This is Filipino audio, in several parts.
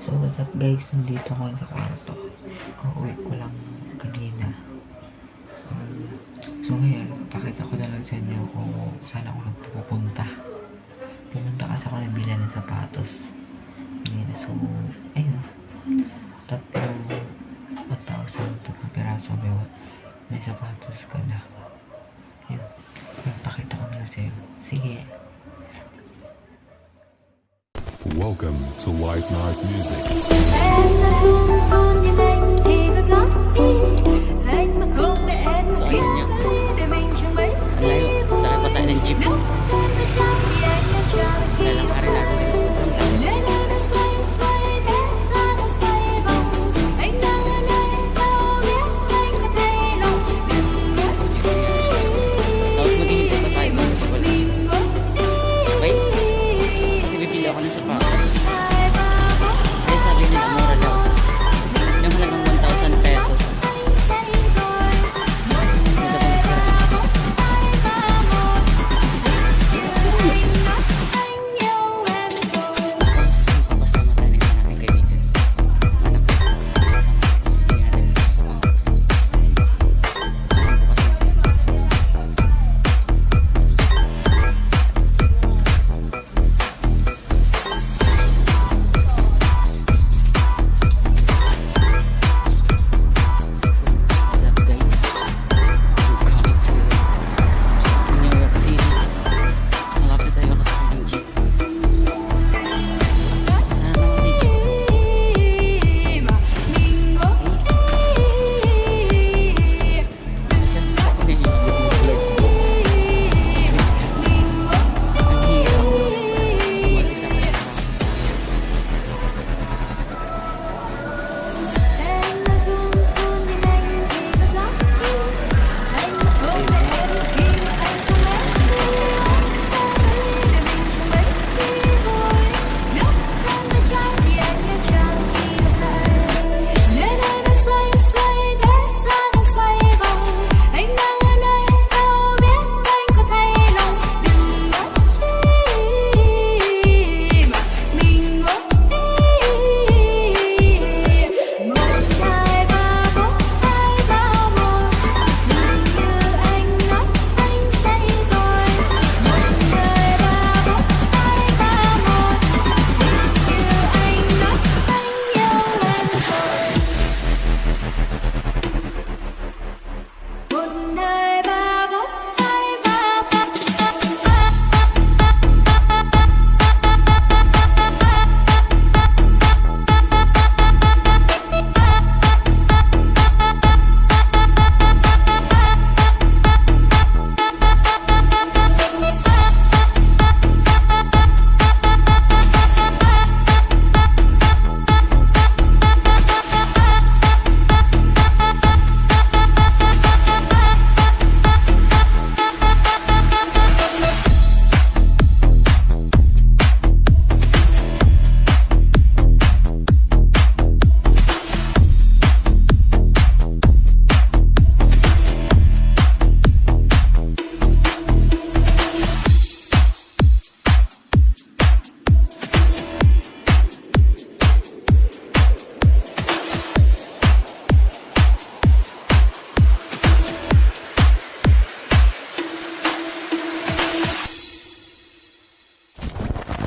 So what's up guys, nandito ako sa kwarto. Kauwi ko lang kanina. So ngayon, pakita ko na lang sa inyo kung saan ako nagpupunta. Pumunta kasi ako nabili ng sapatos kanina. So ayun, 3,000 piraso may sapatos ka na. Ayun, pakita ko na lang sa iyo. Sige. Welcome to White Night Music. Em là run run nhưng anh thì có gió đi. Anh mà không để em So, kia ayun có ly để mình chẳng mấy Layo, sasakay pa tayo ng jeep. Nếu em phải trao thì anh đã trao khi Lalakarin natin dito sa sobrang layo. Nơi nơi nó xoay xoay thế gian nó xoay vòng. Anh đang ở đây đâu biết anh có thay lòng. Đừng mất chi. Tapos maghihintay pa tayo doon. Wala. Mình ngồi Okay? Kasi bibili ako ng sapatos. Kaya sabi nila, mura daw. Yung halagang 1,000 pesos. Tapos, papasama tayo ng isa nating kaibigan. Anak ko. Pasama tayo. So, bibili natin sa sapatos. Sana bukas natin sa What's up guys? Welcome to New York City. Malapit tayo makasakay ng jeep. Sana naman may jeep. Kasi ako din yung vlog. Ang hirap. Mag-isa ka lang makakasakay. Em là run run nhưng anh thì có gió đi. Anh mà không để em khi mà anh không biết đi. Để mình chẳng mấy khi vui. Nếu em phải trao thì anh đã trao khi gặp lại. Nơi nơi nó xoay xoay thế gian nó xoay vòng. Anh đang ở đây đâu biết anh có thay lòng. Đừng mất chi mà mình ngồi một hai ba bốn hai ba một đừng như anh nói anh say rồi một hai ba bốn hai ba một đừng như anh nói anh yêu em rồi một hai ba bốn hai ba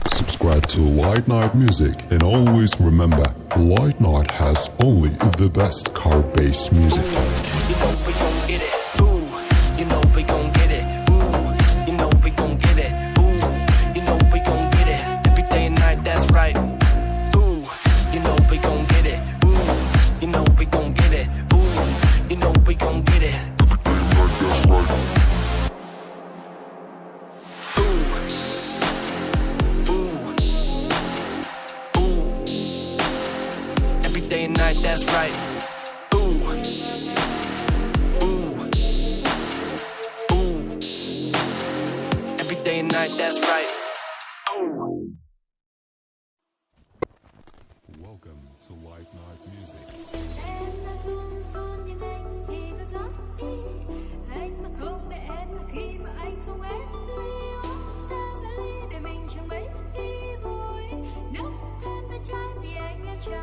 Subscribe to White Night Music and always remember, White Night has only the best car-based music. You know we gon' get it. Ooh, you know we gon' get it. Ooh, you know we gon' get it. Ooh, you know we gon' get it. Every day and night, that's right. Ooh, you know we gon' get it. Ooh, you know we gon' get it. Ooh, you know we gon' get it. Every day and night, that's right. Ooh, ooh, ooh. Every day and night, that's right. Ooh. Welcome to White Night Music. Em là run run nhưng anh thì có gió đi. Anh mà không để em là khi mà anh không em ly. Tan là ly để mình chẳng mấy khi vui. Nếu em phải trái vì anh em trái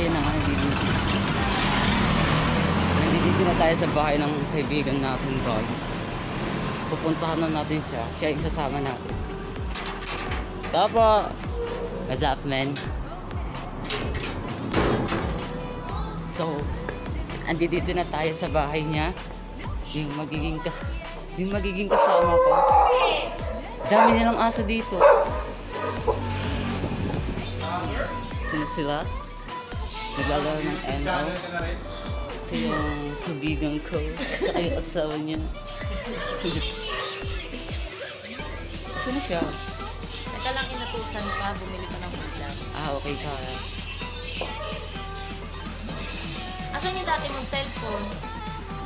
ayun na nga, nandito na tayo sa bahay ng kaibigan natin, guys. Pupuntahan na natin siya. Siya yung sasama natin. Tapo! What's up, man? So, andito na tayo sa bahay niya. Yung magiging kasama ko. Dami nilang aso dito. Ito na sila. Naglalaro ng ML. Ito yung kaibigan ko. Tsaka yung asawa niya. Saan na siya? Teka lang, inutusan pa, bumili ka ng ulam. Okay ka. Asan yung dati mong cellphone?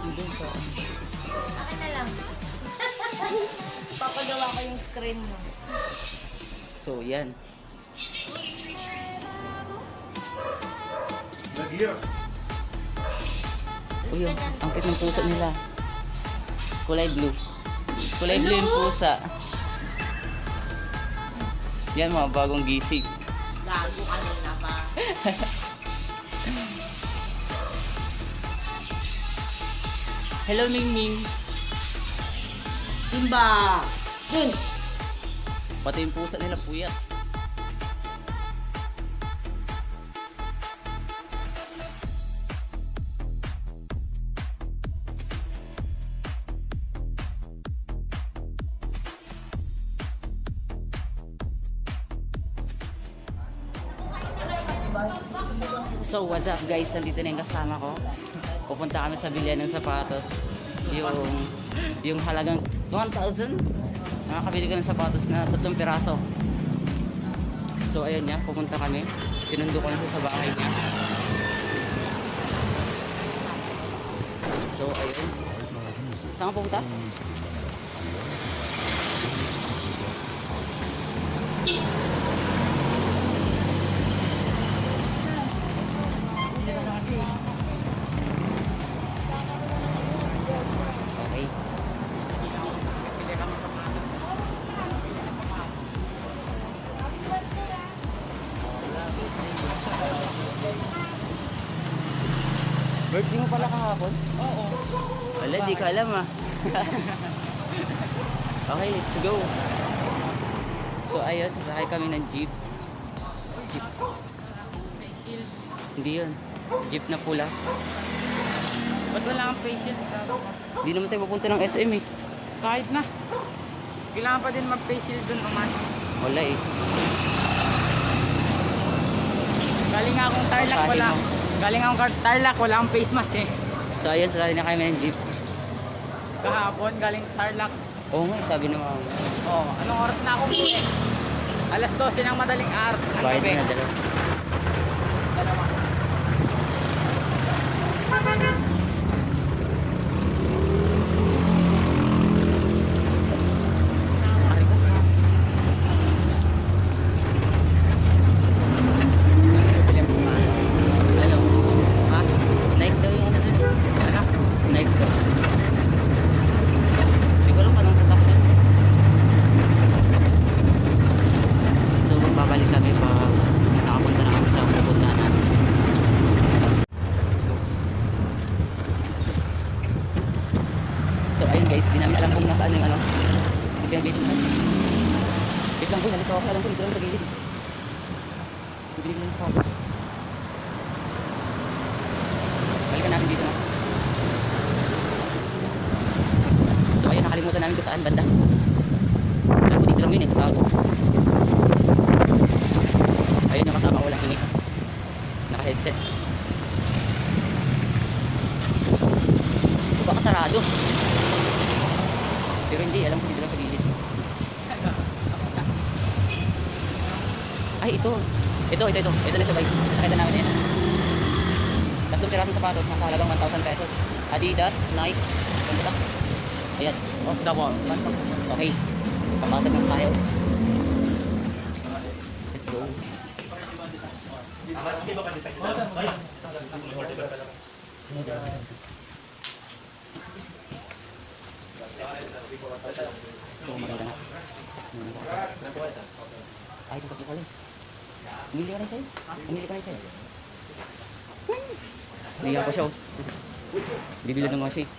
Dito sa... Akin na lang. Papagawa ko yung screen mo. So, yan. Uy, ang cute ng pusa nila. Kulay blue. Kulay blue yung pusa. Yan, mga bagong gising. Gago kanina pa. Hello, Ming. Simba! Dun! Pati yung pusa nila puyat. So, what's up guys? Nandito na yung kasama ko. Pupunta kami sa bilihan ng sapatos. Yung halagang 1,000. Nakakabili ko ng sapatos na 3 piraso. So, ayun niya. Pupunta kami. Sinundo ko na siya sa bahay niya. So, ayun. Saan ka pupunta? Okay. Birthday mo pala kahapon? Oo. Wala, di ka alam ah. Okay, let's go. So ayun, sasakay kami ng jeep. Jeep. Hindi yun. Jeep na pula. Ba't wala kang patience ka? Hindi naman tayo pupunta ng SM eh. Kahit na. Kailangan pa din mag-face shield dun umas. Wala eh. Galing nga akong Tarlac, Basahin wala. mo. Galing akong Tarlac, wala akong face mask eh. So ayun, sasakay na kami ng jeep. Kahapon, galing Tarlac. Oo nga, sabi ng mga Oh, anong oras na ako uwi? Alas 12 ng madaling araw. Ang bayad gabi. na dalawa. Dalawa. Ano? Ha? Nike daw yung ano dun. Ano? Nike daw. Hindi ko alam pa nang tatak dun. So, babalik kami pag nakapunta na kami sa pupunta namin. Let's go. So, ayun guys, di namin alam kung nasaan yung ano. Yung pinag-video namin. Wait lang po, nalito ako. Alam ko, dito lang sa gilid. Bibili ko lang sa kapos. Balikan natin dito na. So ayun, nakalimutan namin kung saan banda. Alam ko dito lang yun eh, tatago. Ayun yung kasama ko, walang kinig. Naka-headset. Baka sarado. Pero hindi, alam ko dito lang sa gilid. Ay, ito. Ito na siya guys. Nakita namin yan. 3 pirasong sapatos, nakahalagang 1,000 pesos. Adidas, Nike, ganda to. Ayan, off the wall. Okay, papasok ng tayo. Let's go. So, maganda na. Ay, dito ko rin. Umili ka na sa'yo? Umili ka na sa'yo? Nahiya ko siya oh. Bibili na nga siya eh.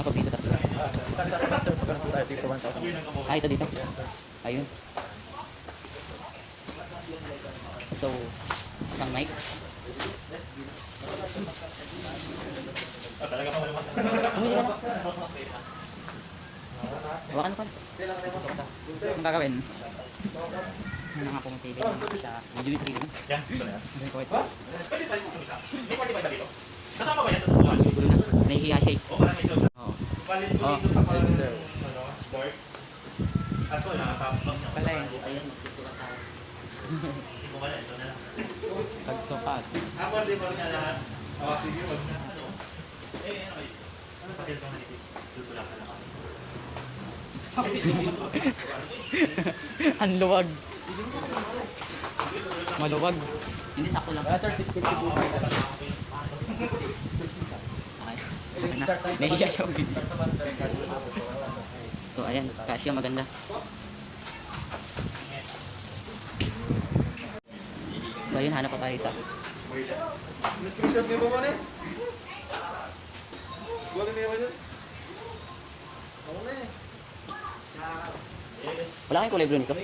Ako dito tatlo. Isang taas pa sir, pagkano po tayo for 1,000. Ah, ito dito. Ayun. So, isang night. Bumili ka na. Hawakan ka. Anong gagawin? Ano nga pong TV sa medyo yung sarili mo. Hindi ko ito. Gulo na. Nahihiya siya eh. Oo. Pala eh. Ayun, magsusulat tayo. Pagsukat. Ang luwag. Maluwag. Hindi, sakto lang. Wala sir, 650 po. Okay. Nahihiya siya. So, ayan. Kasya maganda. So, ayun. Hanap pa tayo isa. Wala kayong kulay blue nito?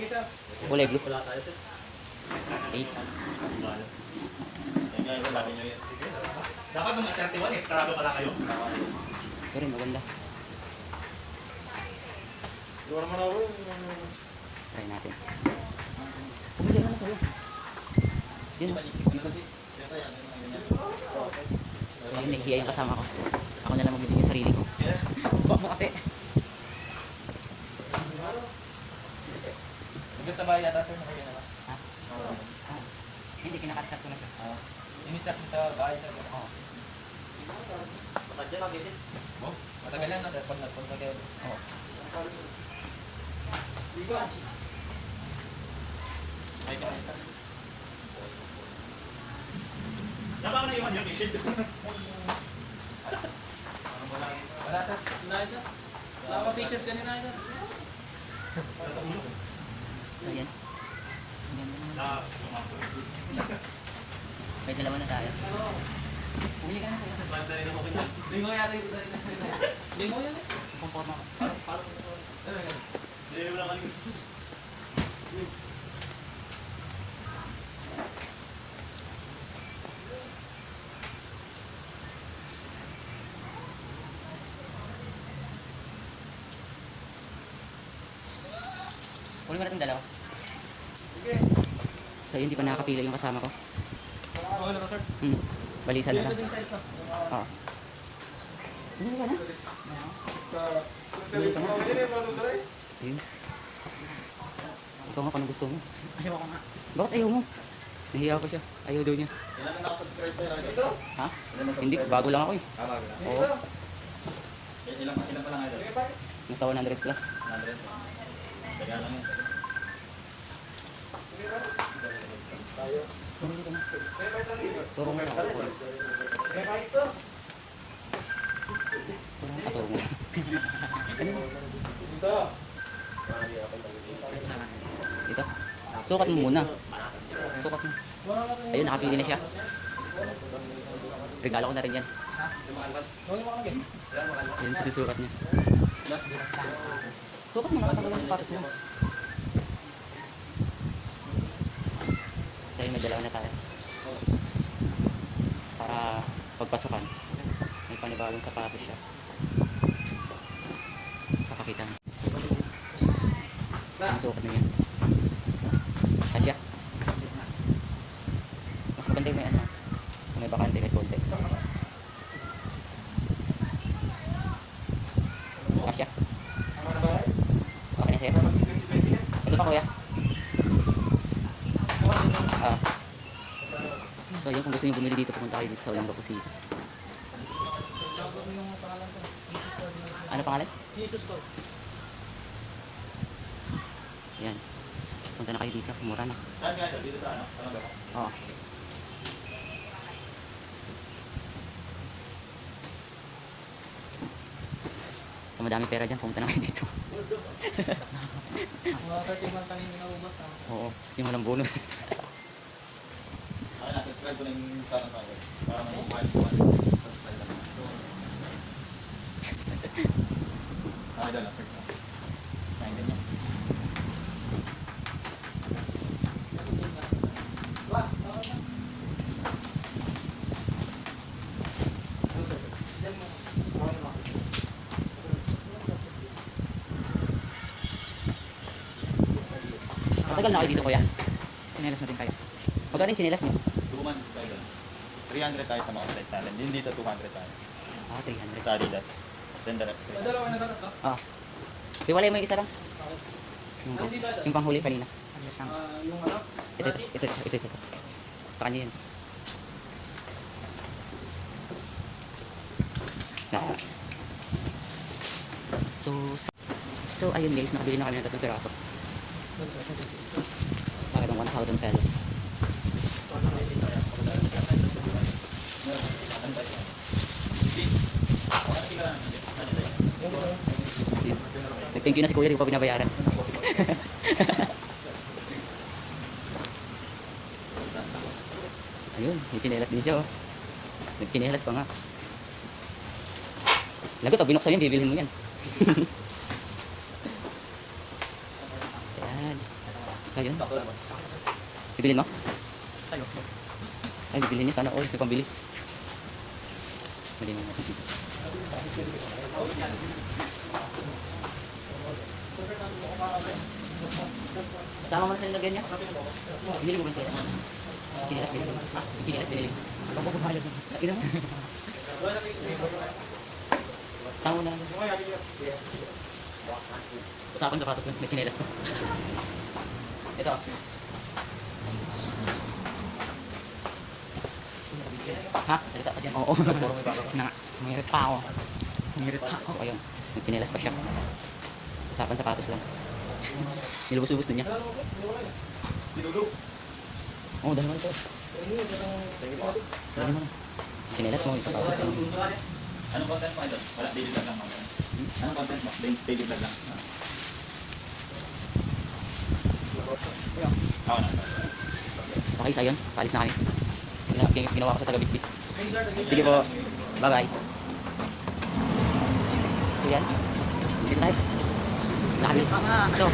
Kulay blue? 8. Dapat nung 31 eh, trado pala kayo. Ito rin, maganda. Try natin. Pumili ka na sa'yo. Yun. So, yun, nahihiya yung kasama ko. Ako na lang magbibigay yung sarili ko. Huwag mo kasi. Hanggang sa bahay yata sir, nakagyan na ba? Ha? Hindi, kinakakat ko na siya. Inisap mo sa bahay sir. Oo. Oh, matagal na sir, pag nagpunta kayo. Oo. Ay, kahit sir. Napaka na yung t-shirt. Wala sir. Wala ka t-shirt kanina sir. So, yan. May dalawa na tayo. Pumili ka na sa'yo. Lingo yata yung Lingo yan eh. Conforme ako. Hindi, wala kanina. Huli mo natin dalawa. So, yun, di pa nakakapila yung kasama ko. Oo na sir. Balisan na lang. Yung size to. Oo. Bumili ka na. Bumili ka na. Ayun. Ikaw nga, kung ano gusto mo. Ayaw ko nga. Bakit ayaw mo? Nahiya ko siya. Ayaw daw niya. Ilan na nakasubscribe sa'yo ito? Ha? Hindi, bago lang ako eh. Bago lang. Oo. Ilan pa lang ito? Nasa 100 plus. 100. Kaya lang yun. Bumili ka na. Turo mo sa ako. Turo mo. Ito. Sukat mo muna. Sukat mo. Ayun, nakapili na siya. Regalo ko na rin yan. Yan, sinusukat niya. Sukat mo, nakatagal ang sapatos mo. So yun, may dalawa na tayo. Para pagpasukan, may panibagong sapatos siya. Kakakita mo. Sinusukat na niya. Kasya. Mas maganda yung may ano. Kung may bakante kahit konti. Kasya. Okay na sa'yo? Ito pa kuya. So yun, kung gusto nyo bumili dito, pumunta kayo dito sa Olongapo City. Ano pangalan? Yan. Punta na kayo dito, mura na. Saan nga ito? Dito sa ano? Oo. So Sa madaming pera dyan, pumunta na kayo dito. Mga 31 kanina naubos ah. Oo, yung walang bonus. Ako na, subscribe ko na yung sana tayo. Para may subscribe lang. Okay doon, search mo. Ayun, ganyan. Matagal na kayo dito, kuya. Chinelas na din kayo. Magkano yung chinelas niyo? 2 months tayo doon. 300 tayo sa mga size namin. Yung dito 200 tayo. Ah, 300. Sa Adidas. Then the rest. Dalawa na tatlo. Ah. Hiwalay mo yung isa lang. Yung panghuli kanina. Yung ano? Ito. Sa kanya yun. Na. So ayun guys, nakabili na kami ng 3 piraso. Bakit ang 1,000 pesos? Thank you na si kuya, di ko pa binabayaran. Ayun, may chinelas din siya oh. Nagchinelas pa nga. Lagot, pag binuksan yun, bibilhin mo yan. Yan. So yun. Bibilhin mo? Sa'yo. Ay, bibilhin niya sana all. May pambili. Mali mo natin dito. Sama mo na sa nilagyan niya? Binili mo ba yung pera? Kinilas binili. Kinilas binili. Ako po bahala mo. Ina mo? Sama mo na. Usapan sapatos na may kinilas ko. Ito. Ha? Salita pa dyan? Oo. Mayroon pa ako. So ayun. May kinilas pa siya. Usapan sapatos lang. Nilubos-lubos na niya. Oo, dahil mo ito. Dahil mo. Kinilas mo, yung sapatos lang. Anong content mo ito? Wala, daily vlog lang mga. Anong content mo? Daily vlog lang. Ako na. Okay, sa yun. Paalis na kami. Ginawa ko sa taga-bitbit. Sige po. Bye-bye. So yan. Dito tayo. Nakabili. So.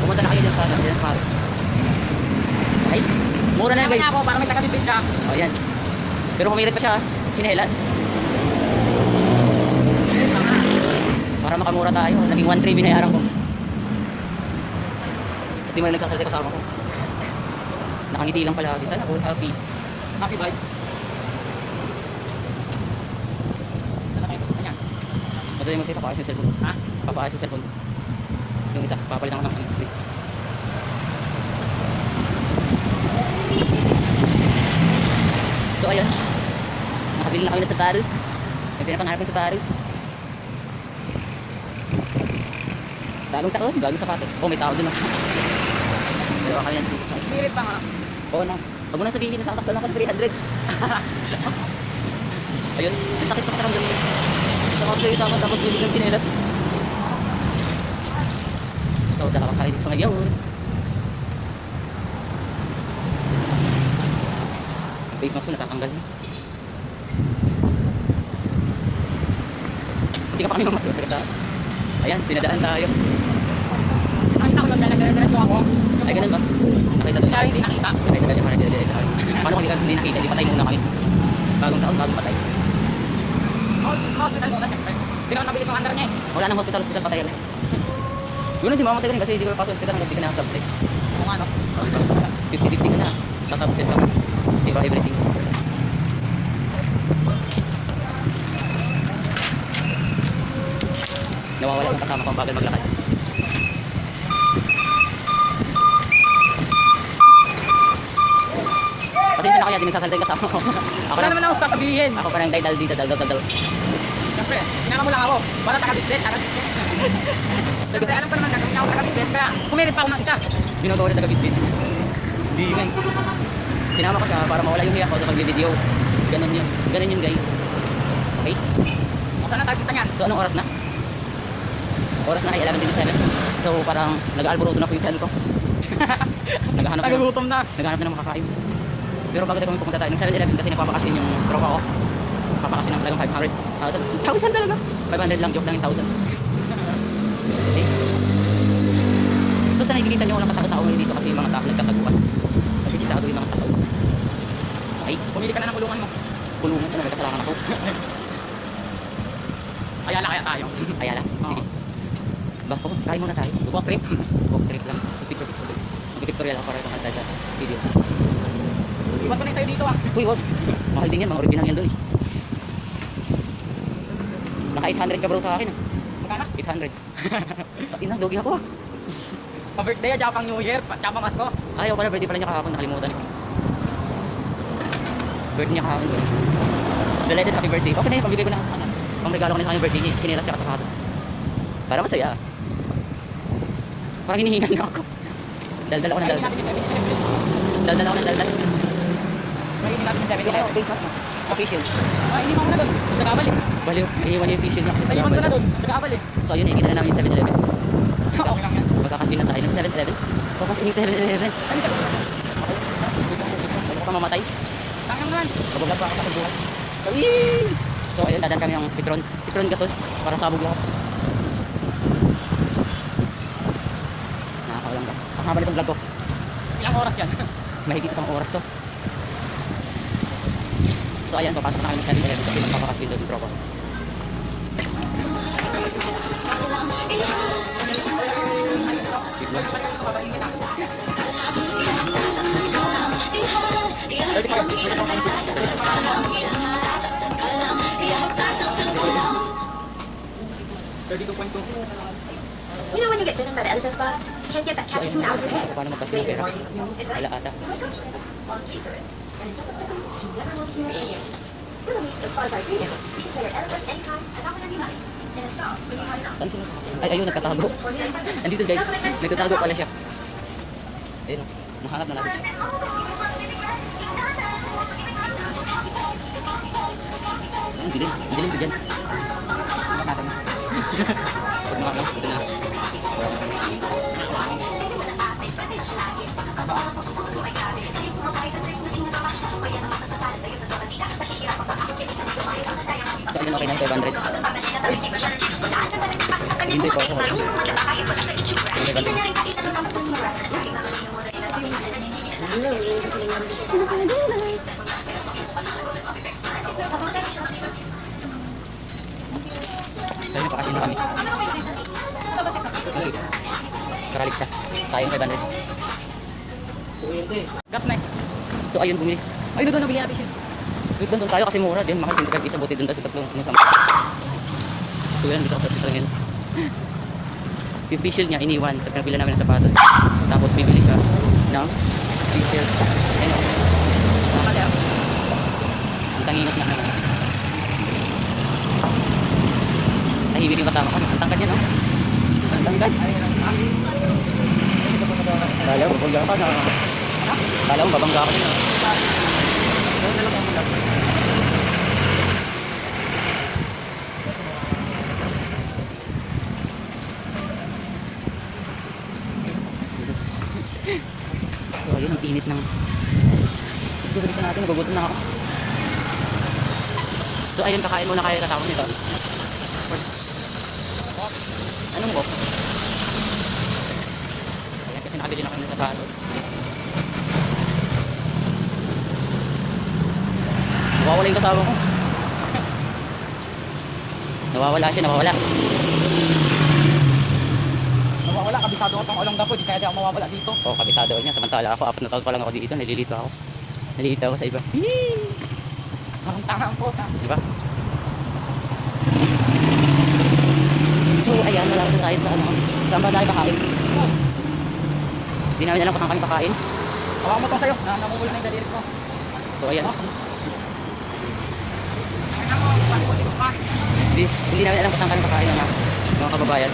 Pumunta na kayo dyan sa Dance Paris. Ay, mura na yan guys. Ako, para may taga-bitbit siya. O yan. Pero humirit pa siya. Chinelas. Para makamura tayo. Naging 1,300 binayaran ko. Tapos di mo na nagsasalita kasama ko. Nakangiti lang palagi. Sana all happy. Happy vibes. Ayan. Madaling mag-say, papaayos yung cellphone. Ha? Papaayos yung cellphone. Yung isa, papalitan ko ng screen. So ayun. Nakabili na kami na sa Paris. May pinapangarap ko sa Paris. Bagong taon, bagong sapatos. Oh, may tao dun. Pero kami yan dito sa... Spirit pa nga. Oo na. Huwag mo nang sabihin na sakaktan ako ng 300. Ayun, ang sakit sa karamdam niya. Isa ko sa isama tapos bibig ng chinelas. So, dalawa kayo dito ngayon. Ang face mask ko natatanggal niya. Hindi ka pa kami mamatay sa kasa. Ayan, pinadaan tayo. Nakita ko doon, nagdiretso ako. Ay, ganun ba? Nakita doon. Kaya hindi nakita. Nakita ka dyan, parang dire-dire tayo. Paano kung hindi nakita? Hindi patay muna kami. Bagong taon, bagong patay. Hospital muna siyempre. Hindi naman mabilis ang andar niya eh. Wala nang hospital patay yan. Yun hindi mamamatay ka rin kasi hindi ko pasok sa hospital hanggang di ka na subtest. Kung ano. 50-50 ka na. Sa subtest ka. Di ba everything? Nawawala kong kasama ko ang bagal maglakad. Pasensya na kaya din nagsasalita yung kasama ko. Ako Wala na, naman ako sasabihin. ako parang dal dito, dal. Siyempre, sinama mo lang ako. Para taga-bitbit, taga-bitbit. Kasi alam ko naman gagawin ako taga-bitbit. Kaya kumirit pa ako ng isa. Ginagawa na taga-bitbit. Hindi nga eh. Sinama ko siya para mawala yung hiya ko sa pag-video. Ganun yun guys. Okay? Saan na tayo kita niyan? So anong oras na? Oras na ay 11:27. So parang nag-aalboroto na po yung ko. Naghahanap Nagugutom na. na ng makakain. Pero bago tayo kami pupunta tayo ng 7-Eleven kasi nagpapakasin yung tropa ko. Papakasin ng talagang 500. 1,000 talaga. 500 lang, joke lang yung 1,000. Okay. So sa nakikita nyo, walang katao-tao ngayon dito kasi yung mga tao nagtataguan. Nagsisitado yung mga tao. Okay, Pumili ka na ng kulungan mo. kulungan ka na, nagkasalakan ako. Ayala kaya tayo. Ayala, sige. Ba, kain muna tayo. Walk trip. Walk trip lang. Tapos picture. Mag-pictorial ako para kumanta sa video. Iwan ko na yung sa'yo dito ah. Uy, wag. Mahal din yan, mga original yan doon eh. Naka 800 ka bro sa akin ah. Magkano? 800. Sa inang, dogi ako ah. Pa-birthday at pang New Year, tsaka Pasko. Ayaw pala, birthday pala niya kahapon, nakalimutan ko. Birthday niya kahapon guys. Belated happy birthday. Okay na yun, pambigay ko na. Pang regalo ko na sa kanyang birthday niya, chinelas ka sapatos. Para masaya. Parang hinihingan na ako. Daldal ako ng daldal. Daldal ako ng daldal. May hindi natin yung 7-Eleven. Face mask mo. Official. Ah, hindi mo ako na doon. Sa kabal eh. Baliw, iiwan niya yung official niya kasi sa Iwan ko na gabal. doon. Sa kabal eh. So yun, nakikita na namin yung 7-Eleven. Okay lang yan. Magkakasbin na tayo ng 7-Eleven. Papasok yung 7-Eleven. Ano siya? Huwag ka mamatay. Tangan naman. Mabablog pa ako sa pagbuhat. So ayun, dadan kami ng Petron gasol para sabog lahat. Nakakawalang ka. Ang haba nitong vlog ko. Ilang oras yan? Mahigit pang oras to. So ayan, papasok na kami ng 7-Eleven kasi magpapakasbin doon yung tropa. You know when you get bitten by the Edison spot, you can't get that So capsule ayun, out of your head. paano magpasbin ng pera? Wala ata. The spots are premium. You can play your Edison anytime, as often as you like. And it's not when you want it not. Saan sila? Ay, ayun, nagtatago. Andito guys, nagtatago pala siya. Ayun, nahanap na natin siya. Ang dilim ko dyan. Sumak natin. Huwag mga lang, ito na. So ayun, okay na yung 500. Hindi po ako. So ayun, pakasin na kami. Okay. Karaligtas. Tayong 500. Gap na eh. So ayun, bumili. Ayun doon, nabili natin siya. Wait, doon tayo kasi mura din. Mahal 25 isa buti doon sa tatlong sumasama. So yan, dito ako sa lang yun. Yung facial niya, iniwan. Sa pinabila namin ng sapatos. Tapos bibili siya ng facial. Ayun. Ang tangingot na naman. Tahimik yung kasama ko. Ang tangkad niya, no? Ang tangkad. Kala mo, babangga ka na. Kala mo, babangga ka na. So ayun, ang init ng gusto natin, nagugutom na ako. So ayun, kakain muna kayo katapos nito. Anong ko? Ayan, kasi nakabili na kami ng sapatos. Nawawala yung kasama ko. Nawawala siya, nawawala. Nawawala, kabisado ko pang ulong dapo. Di kaya di ako mawawala dito. Oo, kabisado niya. Samantala ako, 4 na taon pa lang ako dito. Nalilito ako. Nalilito ako sa iba. Parang tanga ang puta. Diba? So, ayan, malapit tayo sa ano. Saan ba tayo kakain? Hindi namin alam kung saan kami kakain. Hawak mo itong sa'yo. Namumula na yung dalirit ko. So, ayan. Kaya mo, pati-pati ko ka. Hindi namin alam kung saan kami kakain mga kababayan.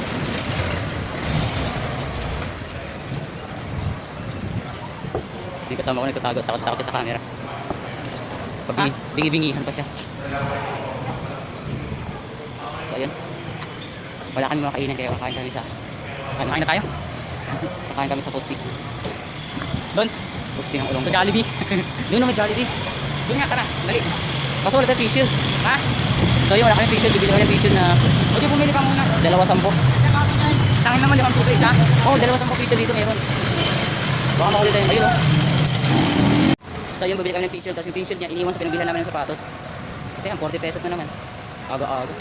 Hindi kasama ko nagtatago. Takot-takot siya sa camera. Bingi-bingihan pa siya. Wala kami makainan kaya kakain kami sa... Kain na tayo. Kakain kami sa Posti. Doon. Posti ng Ulong. Sa Jollibee. Doon naman Jollibee. Doon nga, tara. Dali. Kaso wala tayong facial. Ha? So yun, wala kami facial. Bibili kami ng facial na O di bumili ka muna. 2.10. Tangin naman 5 puso isa. Oo, 2.10 facial dito meron. Baka makulit tayo. Ayun o. So yun, bibili kami ng facial. Tapos yung facial niya, iniwan sa pinagbilhan namin ng sapatos. Kasi yan, 40 pesos na naman. Aga-aga.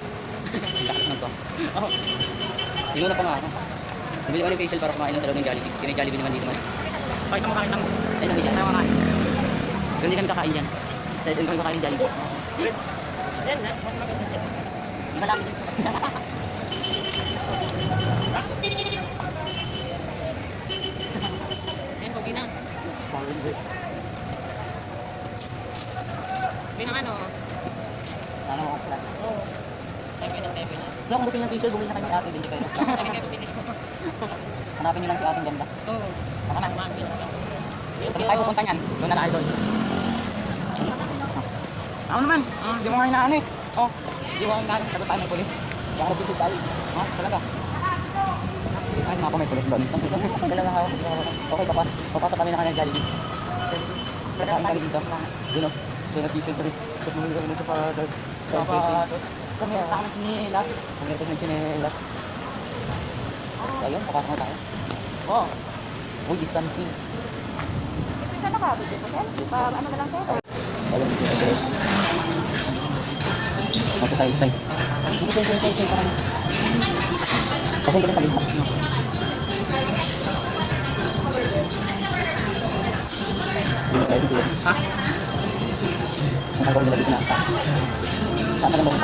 Ang lakas ng cost. Oo. Tingnan na pa nga ako. Bibili kami ng facial para kumain lang sa loob ng Jollibee. Kasi may Jollibee naman dito man. Kahit na makakain ng... Ayun, hindi dyan. Tayo makain. Pero hindi kami kakain dyan. Dahil saan kami kakain ng Jollibee. Yan, mas maganda dyan. Malaki. Yan, pogi na. Pinang ano? Sana mo sila. Oo. Tepe na, tepe na. So kung gusto niyo ng facial, bumili na kayo ng ate. Hindi kayo. Sabi kayo pabili. Hanapin niyo lang si ating ganda. Oo. Baka na, kumain na. Kung tayo pupunta niyan, doon na tayo doon. Ako naman. Di mo nga inaano eh. Oh. Di mo ang natin, sagot tayo ng polis. Baka mag-visit tayo. Ha? Talaga. Ay, mga ako may polis doon. Dalawa ako. Okay, papasok kami na kanil Jollibee. Kakain kami dito. Doon o. Doon nag-facial pa rin. Tapos bumili kami ng sapatos. Sapatos. So, meron tayo ng sinilas. Meron tayo ng sinilas. So, ayun, papasok na tayo. Oh. Uy, distancing. Saan nakabili po, sir? Ano na lang, sir? Ayun, Matay. Kasi kita palihan. Ha? Ang tawag nila dito na. Saan ka na bang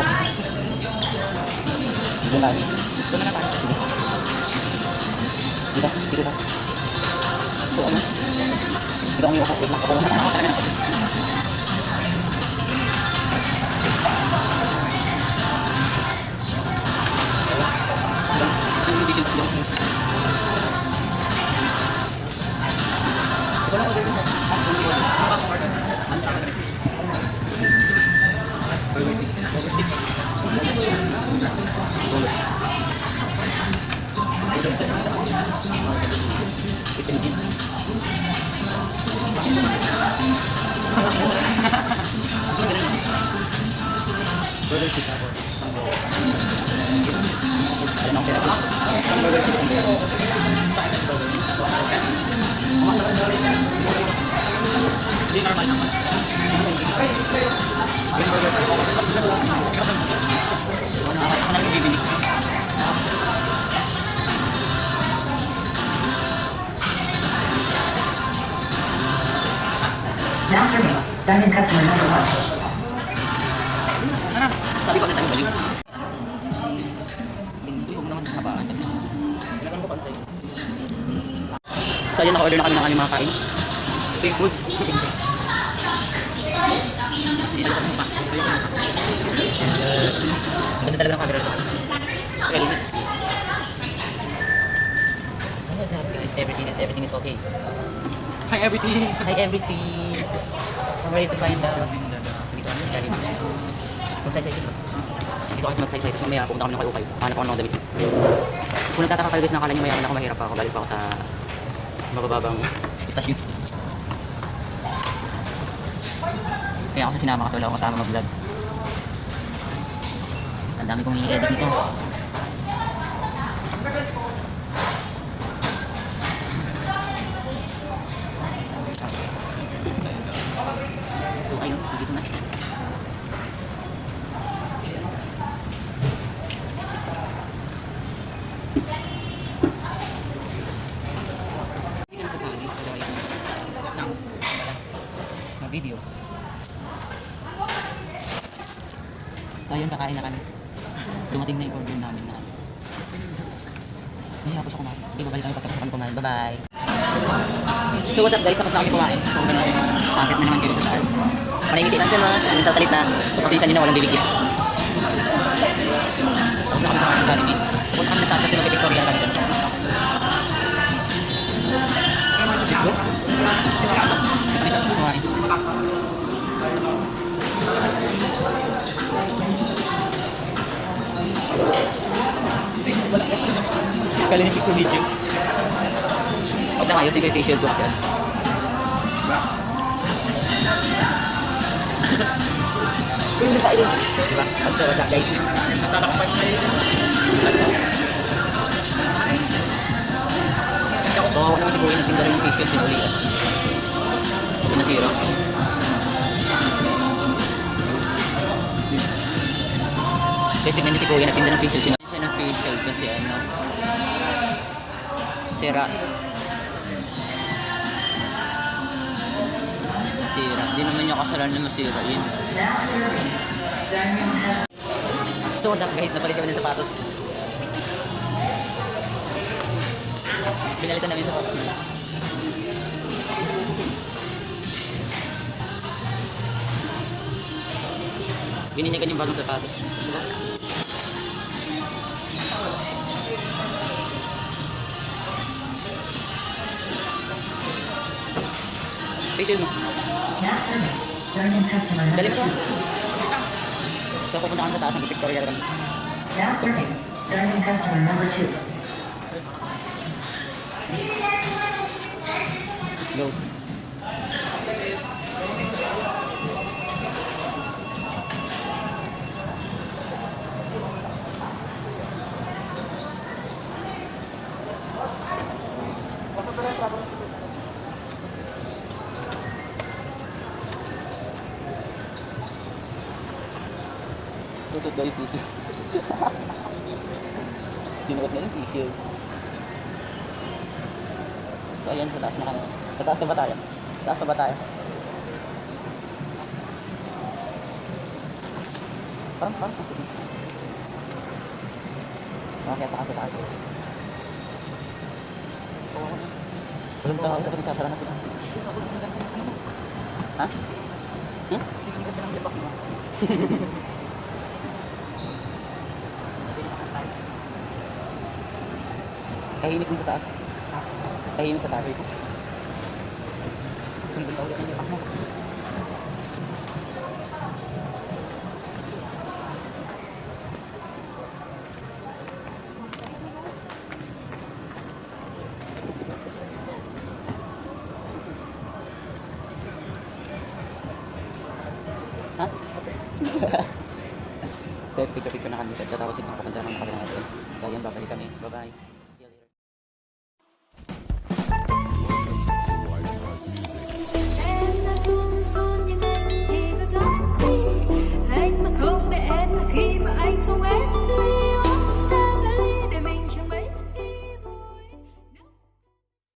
Doon na. Doon na tayo. Dito. So, ano? Dito kami ako. Ako na. Now serving. Dine-in customer number 1. Sabi ko na sa'yo baliw. Hindi ko naman sa habaan. Pinagan ko sa'yo. So ayun, naka-order na kami ng aming mga kain. Same foods. Ganda talaga ng camera ito. So what's up guys? Everything is okay. Hi everything. Hi everything. I'm ready to find out. Dito kami sa Jollibee. Mag-side-side dito. Dito kami sa mag-side-side. Tapos mamaya pupunta kami ng kayo-kayo. Hanap ako ng damit. Kung nagtataka kayo guys, nakakala nyo mayaman ako, mahirap pa ako. Galing pa ako sa mabababang istasyon. Kaya ako sa sinama kasi wala akong kasama mag-vlog. Ang dami kong i-edit dito. So ayun, dito na. Hindi ka nasasabi, pero ayun. Na video. So ayun, kakain na kami. Dumating na yung order namin na ano. Nahiya ko siya kumain. Sige, babalik kami pagkatapos kami kumain. Bye-bye! So what's up guys, tapos na kami kumain. So pangkat na naman kayo sa taas. Paningititan siya mas, ang sasalita. Pasensya nyo na walang bibigyan. Tapos na kami kumain ng Jollibee. Punta kami na taas kasi mag-Victoria kami dito. Let's go! Kami tapos kumain. Galing yung picture video. Huwag na ayusin ko yung facial ko kasi. Kung hindi pa ito. Diba? What's up guys? So, ako naman si Boy nagtinda rin yung facial sin ulit. Kasi nasira. Guys, tignan niyo si Kuya nagtinda ng facial sin. Siya ng facial kasi ano. Sira. Masira. Hindi naman niya kasalanan na masira yun. So what's up guys? Napalit kami ng sapatos. Pinalitan namin sa sapatos. Bininyagan yung bagong sapatos. Facial mo. Now serving. Starting customer Dali number mo to. 2. So pupunta kami sa taas ng Victoria kami. Now serving. Starting customer number 2. Go. Susot daw yung facial. Sinuot na yung facial. So ayan, sa taas na kami. Sa taas na ba tayo? Sa taas na ba tayo? Parang. Okay, sa taas. Walang tao, dapat nagsasara na sila. Ha? Hmm? Tahimik din sa taas. Tahimik sa taas. Sundin ka ulit ng ipak mo. Ha? So, picture na kami. Tapos ito, papunta naman na kami ng hotel. So, yan, babalik kami. Bye-bye.